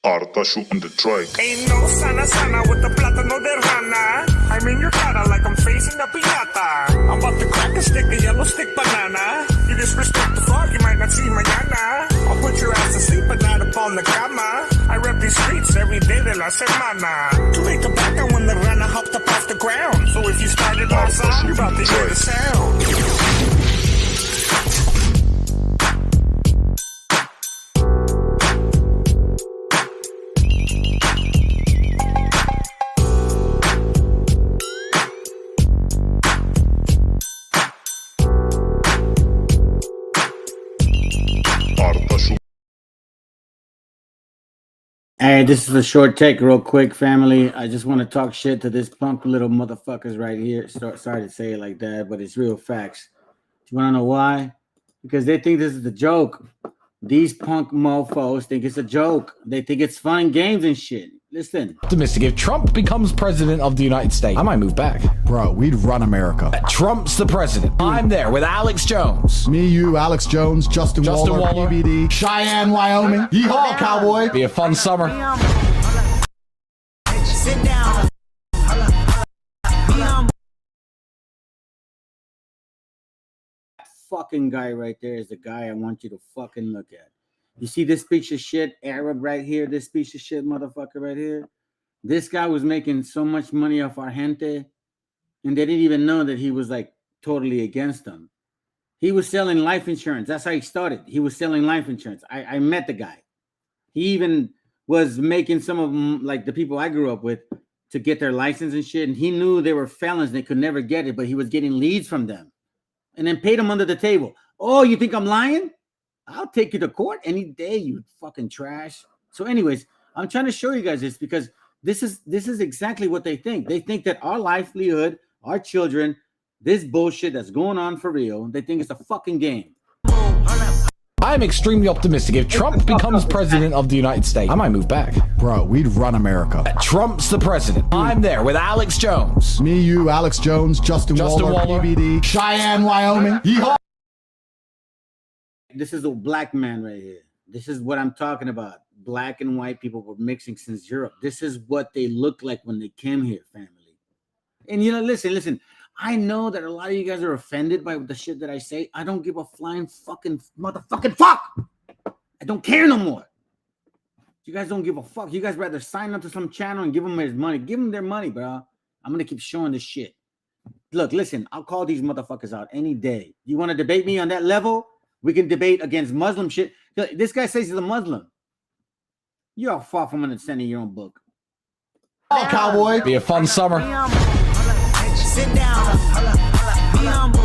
Harta shooting the track. Ain't no sana with the plátano de rana. I'm in your cara like I'm facing a piñata. I'm about to crack a stick, a yellow stick banana. You disrespect the frog, you might not see mañana. I'll put your ass to sleep but not upon the cama. I rep these streets every day de la semana. Too late to back down when the rana hopped up off the ground. So if you started my song, you're about to hear the sound. Hey, this is a short take real quick, family. I just want to talk shit to this punk little motherfuckers right here. Sorry to say it like that, but it's real facts. Do you want to know why? Because they think this is a joke. These punk mofos think it's a joke. They think it's fun and games and shit. Listen. Optimistic. If Trump becomes president of the United States, I might move back. Bro, we'd run America. Trump's the president. I'm there with Alex Jones. Me, you, Alex Jones, Justin Waller, PBD, Cheyenne, Wyoming. Yeehaw, cowboy. Be a fun summer. Sit down. Fucking guy right there is the guy I want you to fucking look at. You see this piece of shit Arab right here, this piece of shit motherfucker right here? This guy was making so much money off our gente, and they didn't even know that he was like totally against them. He was selling life insurance. That's how he started. He was selling life insurance. I met the guy. He even was making some of them, like the people I grew up with, to get their license and shit, and he knew they were felons. They could never get it, but he was getting leads from them and then paid them under the table. Oh, you think I'm lying? I'll take you to court any day, you fucking trash. So anyways, I'm trying to show you guys this because this is exactly what they think. They think that our livelihood, our children, this bullshit that's going on for real, they think it's a fucking game. I'm extremely optimistic. If Trump becomes president of the United States, I might move back. Bro, we'd run America. Trump's the president. I'm there with Alex Jones. Me, you, Alex Jones, Justin Waller, PBD, Cheyenne, Wyoming. Yeehaw. This is a black man right here. This is what I'm talking about. Black and white people were mixing since Europe. This is what they look like when they came here, family. And you know, listen. I know that a lot of you guys are offended by the shit that I say. I don't give a flying fucking motherfucking fuck. I don't care no more. You guys don't give a fuck. You guys rather sign up to some channel and give them his money. Give them their money, bro. I'm going to keep showing this shit. Look, listen, I'll call these motherfuckers out any day. You want to debate me on that level? We can debate against Muslim shit. This guy says he's a Muslim. You're far from understanding your own book. Oh, cowboy. Be a fun summer. Sit down. Be humble.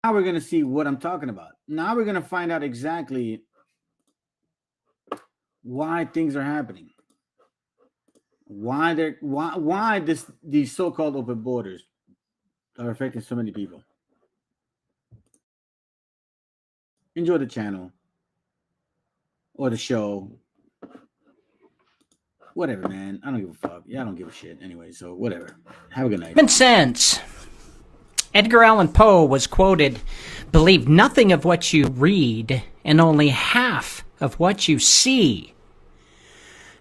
Now we're going to see what I'm talking about. Now we're going to find out exactly why things are happening. Why these so-called open borders are affecting so many people. Enjoy the channel or the show. Whatever, man. I don't give a fuck. Yeah, I don't give a shit anyway, so whatever. Have a good night. Common sense. Edgar Allan Poe was quoted, "Believe nothing of what you read and only half of what you see."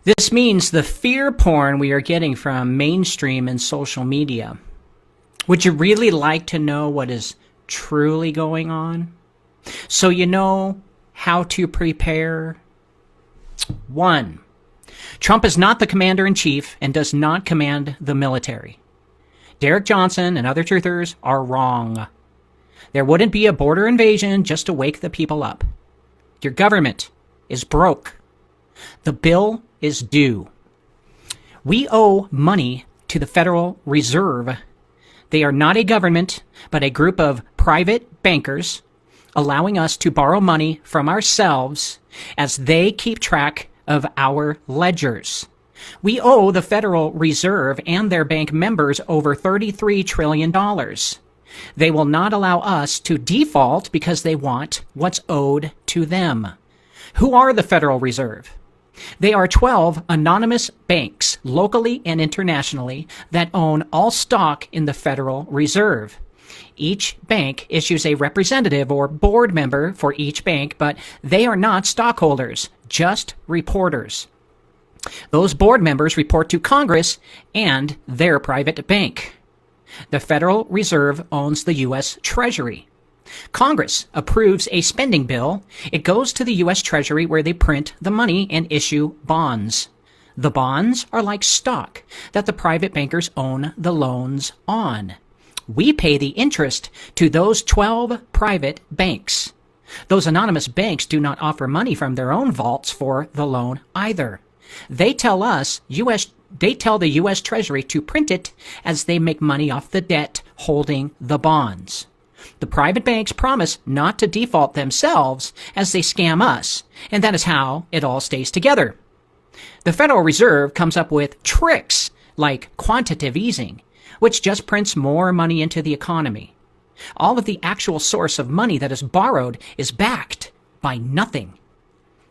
This means the fear porn we are getting from mainstream and social media. Would you really like to know what is truly going on? So you know how to prepare? 1. Trump is not the commander-in-chief and does not command the military. Derek Johnson and other truthers are wrong. There wouldn't be a border invasion just to wake the people up. Your government is broke. The bill is due. We owe money to the Federal Reserve. They are not a government, but a group of private bankers allowing us to borrow money from ourselves as they keep track of our ledgers. We owe the Federal Reserve and their bank members over $33 trillion. They will not allow us to default because they want what's owed to them. Who are the Federal Reserve? They are 12 anonymous banks, locally and internationally, that own all stock in the Federal Reserve. Each bank issues a representative or board member for each bank, but they are not stockholders, just reporters. Those board members report to Congress and their private bank. The Federal Reserve owns the U.S. Treasury. Congress approves a spending bill. It goes to the U.S. Treasury where they print the money and issue bonds. The bonds are like stock that the private bankers own the loans on. We pay the interest to those 12 private banks. Those anonymous banks do not offer money from their own vaults for the loan either. They tell the U.S. Treasury to print it as they make money off the debt holding the bonds. The private banks promise not to default themselves as they scam us, and that is how it all stays together. The Federal Reserve comes up with tricks like quantitative easing, which just prints more money into the economy. All of the actual source of money that is borrowed is backed by nothing.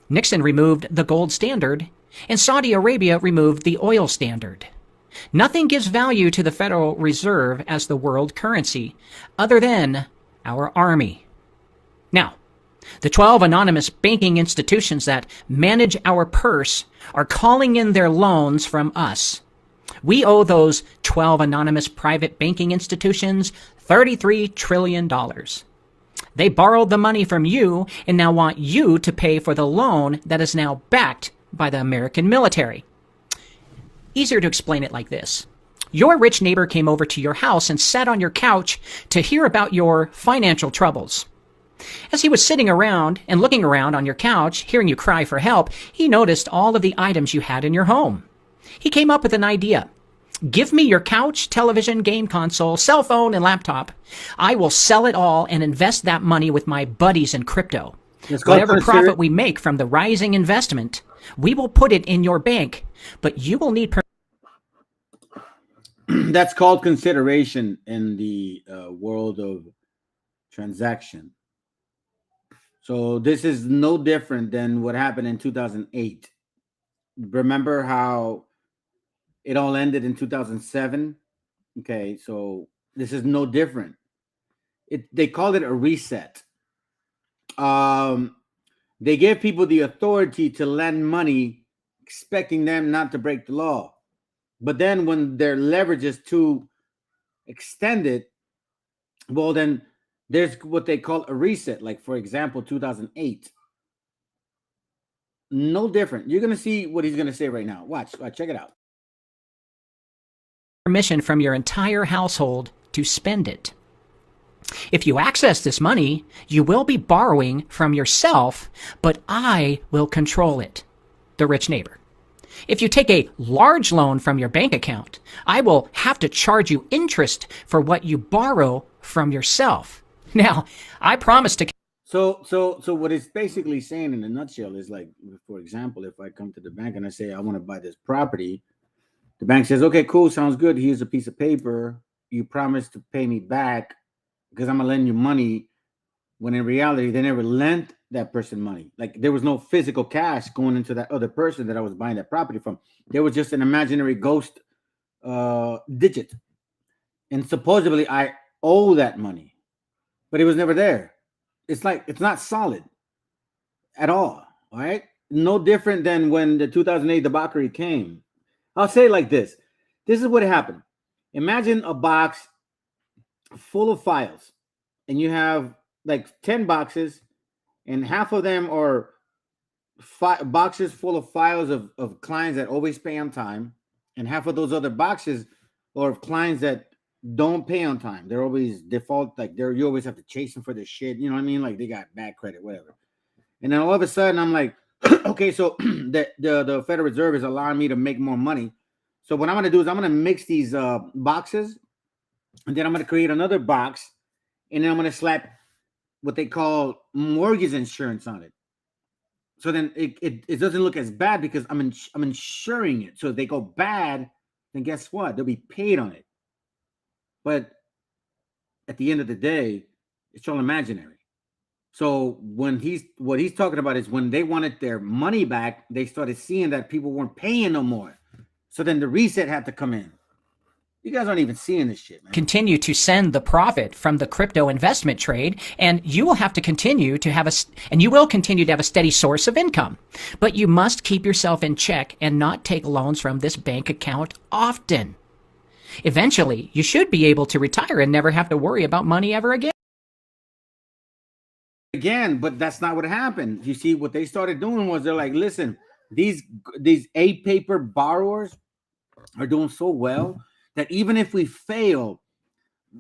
Nixon removed the gold standard, and Saudi Arabia removed the oil standard. Nothing gives value to the Federal Reserve as the world currency other than our army. Now, the 12 anonymous banking institutions that manage our purse are calling in their loans from us. We owe those 12 anonymous private banking institutions $33 trillion. They borrowed the money from you and now want you to pay for the loan that is now backed by the American military. Easier to explain it like this. Your rich neighbor came over to your house and sat on your couch to hear about your financial troubles. As he was sitting around and looking around on your couch, hearing you cry for help, he noticed all of the items you had in your home. He came up with an idea. Give me your couch, television, game console, cell phone, and laptop. I will sell it all and invest that money with my buddies in crypto. Whatever profit we make from the rising investment, we will put it in your bank, but you will need That's called consideration in the world of transaction. So this is no different than what happened in 2008. Remember how it all ended in 2007? Okay, so this is no different. They called it a reset. They give people the authority to lend money, expecting them not to break the law. But then when their leverage is too extended, well, then there's what they call a reset. Like, for example, 2008. No different. You're going to see what he's going to say right now. Watch, check it out. Permission from your entire household to spend it. If you access this money, you will be borrowing from yourself, but I will control it. The rich neighbor. If you take a large loan from your bank account, I will have to charge you interest for what you borrow from yourself. Now, I promise to... So what it's basically saying in a nutshell is, like, for example, if I come to the bank and I say I want to buy this property, the bank says, okay, cool, sounds good. Here's a piece of paper. You promise to pay me back because I'm going to lend you money, when in reality, they never lent that person money. Like, there was no physical cash going into that other person that I was buying that property from. There was just an imaginary ghost digit. And supposedly I owe that money, but it was never there. It's like, it's not solid at all. All right. No different than when the 2008 debauchery came. I'll say it like this. This is what happened. Imagine a box full of files, and you have like 10 boxes, and half of them are boxes full of files of clients that always pay on time, and half of those other boxes are of clients that don't pay on time. They're always default, like you always have to chase them for their shit. You know what I mean? Like, they got bad credit, whatever. And then all of a sudden I'm like, okay, so the Federal Reserve is allowing me to make more money. So what I'm going to do is I'm going to mix these boxes, and then I'm going to create another box, and then I'm going to slap what they call mortgage insurance on it. So then it doesn't look as bad because I'm insuring it. So if they go bad, then guess what? They'll be paid on it. But at the end of the day, it's all imaginary. So what he's talking about is when they wanted their money back, they started seeing that people weren't paying no more. So then the reset had to come in. You guys aren't even seeing this shit, man. Continue to send the profit from the crypto investment trade, and you will have to continue to have a steady source of income. But you must keep yourself in check and not take loans from this bank account often. Eventually, you should be able to retire and never have to worry about money ever again. But that's not what happened. You see, what they started doing was they're like, listen, these A-paper borrowers are doing so well that even if we fail,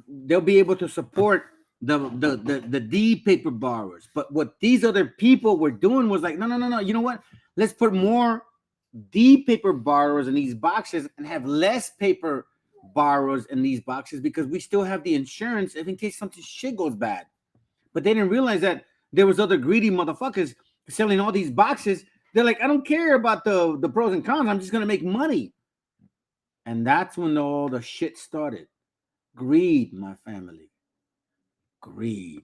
they'll be able to support the D-paper borrowers. But what these other people were doing was like, no. You know what? Let's put more D-paper borrowers in these boxes and have less paper borrowers in these boxes because we still have the insurance if in case something shit goes bad. But they didn't realize that there was other greedy motherfuckers selling all these boxes. They're like, I don't care about the pros and cons. I'm just going to make money. And that's when all the shit started. Greed, my family. Greed.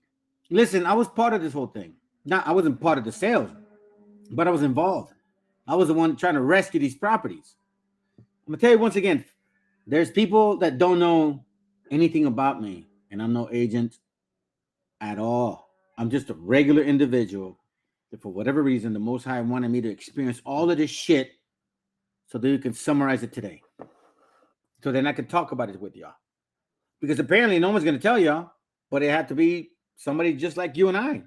Listen, I was part of this whole thing. Now, I wasn't part of the sales, but I was involved. I was the one trying to rescue these properties. I'm going to tell you once again, there's people that don't know anything about me, and I'm no agent at all. I'm just a regular individual that for whatever reason, the Most High wanted me to experience all of this shit so that you can summarize it today. So then I can talk about it with y'all. Because apparently no one's going to tell y'all, but it had to be somebody just like you and I.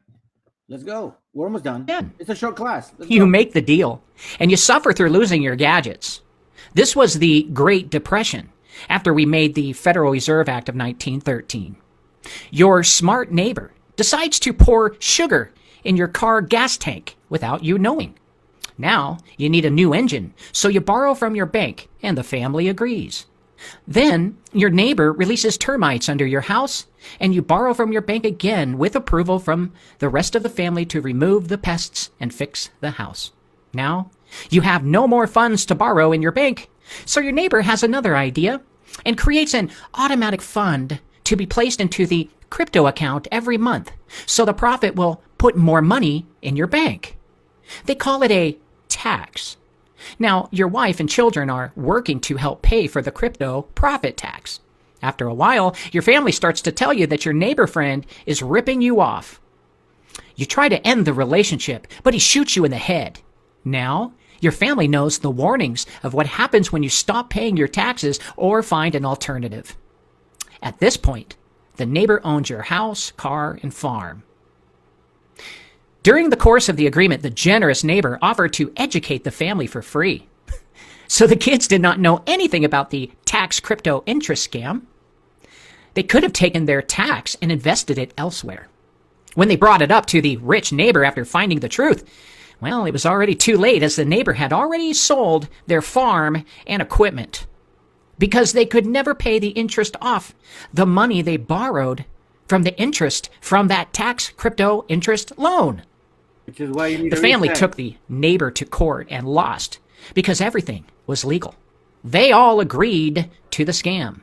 Let's go. We're almost done. Yeah. It's a short class. You make the deal, and you suffer through losing your gadgets. This was the Great Depression, after we made the Federal Reserve Act of 1913. Your smart neighbor decides to pour sugar in your car gas tank without you knowing. Now you need a new engine, so you borrow from your bank, and the family agrees. Then your neighbor releases termites under your house, and you borrow from your bank again with approval from the rest of the family to remove the pests and fix the house. Now you have no more funds to borrow in your bank, so your neighbor has another idea and creates an automatic fund to be placed into the crypto account every month, so the profit will put more money in your bank. They call it a tax. Now, your wife and children are working to help pay for the crypto profit tax. After a while, your family starts to tell you that your neighbor friend is ripping you off. You try to end the relationship, but he shoots you in the head. Now, your family knows the warnings of what happens when you stop paying your taxes or find an alternative. At this point, the neighbor owns your house, car, and farm. During the course of the agreement, the generous neighbor offered to educate the family for free. So the kids did not know anything about the tax crypto interest scam. They could have taken their tax and invested it elsewhere. When they brought it up to the rich neighbor after finding the truth, well, it was already too late, as the neighbor had already sold their farm and equipment because they could never pay the interest off the money they borrowed from the interest from that tax crypto interest loan. Which is why you need The family took the neighbor to court and lost because everything was legal. They all agreed to the scam.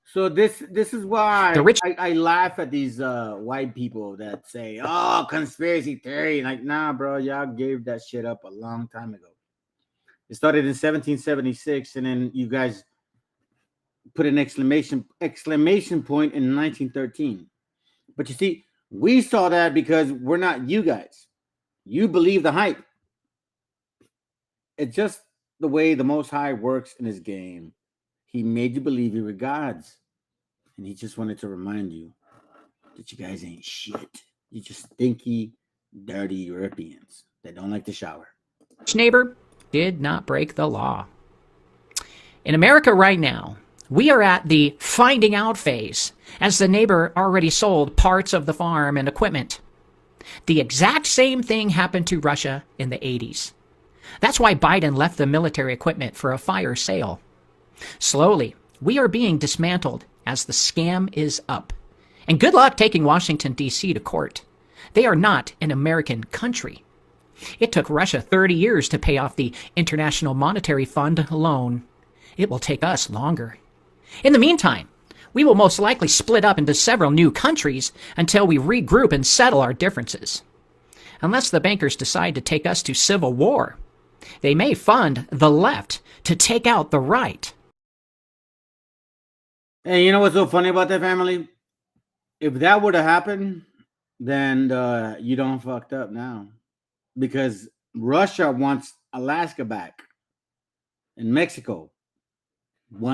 So this is why The rich- I laugh at these white people that say, oh, conspiracy theory. Like, nah, bro, y'all gave that shit up a long time ago. It started in 1776, and then you guys put an exclamation point in 1913. But you see, we saw that because we're not you guys. You believe the hype. It's just the way the Most High works in his game. He made you believe you were gods. And he just wanted to remind you that you guys ain't shit. You're just stinky, dirty Europeans that don't like to shower. Neighbor did not break the law. In America right now, we are at the finding out phase, as the neighbor already sold parts of the farm and equipment. The exact same thing happened to Russia in the 80s. That's why Biden left the military equipment for a fire sale. Slowly, we are being dismantled as the scam is up. And good luck taking Washington, D.C. to court. They are not an American country. It took Russia 30 years to pay off the International Monetary Fund loan. It will take us longer. In the meantime, we will most likely split up into several new countries until we regroup and settle our differences. Unless the bankers decide to take us to civil war, they may fund the left to take out the right. Hey, you know what's so funny about that, family? If that would have happened, then you don't fucked up now, because Russia wants Alaska back, and Mexico wants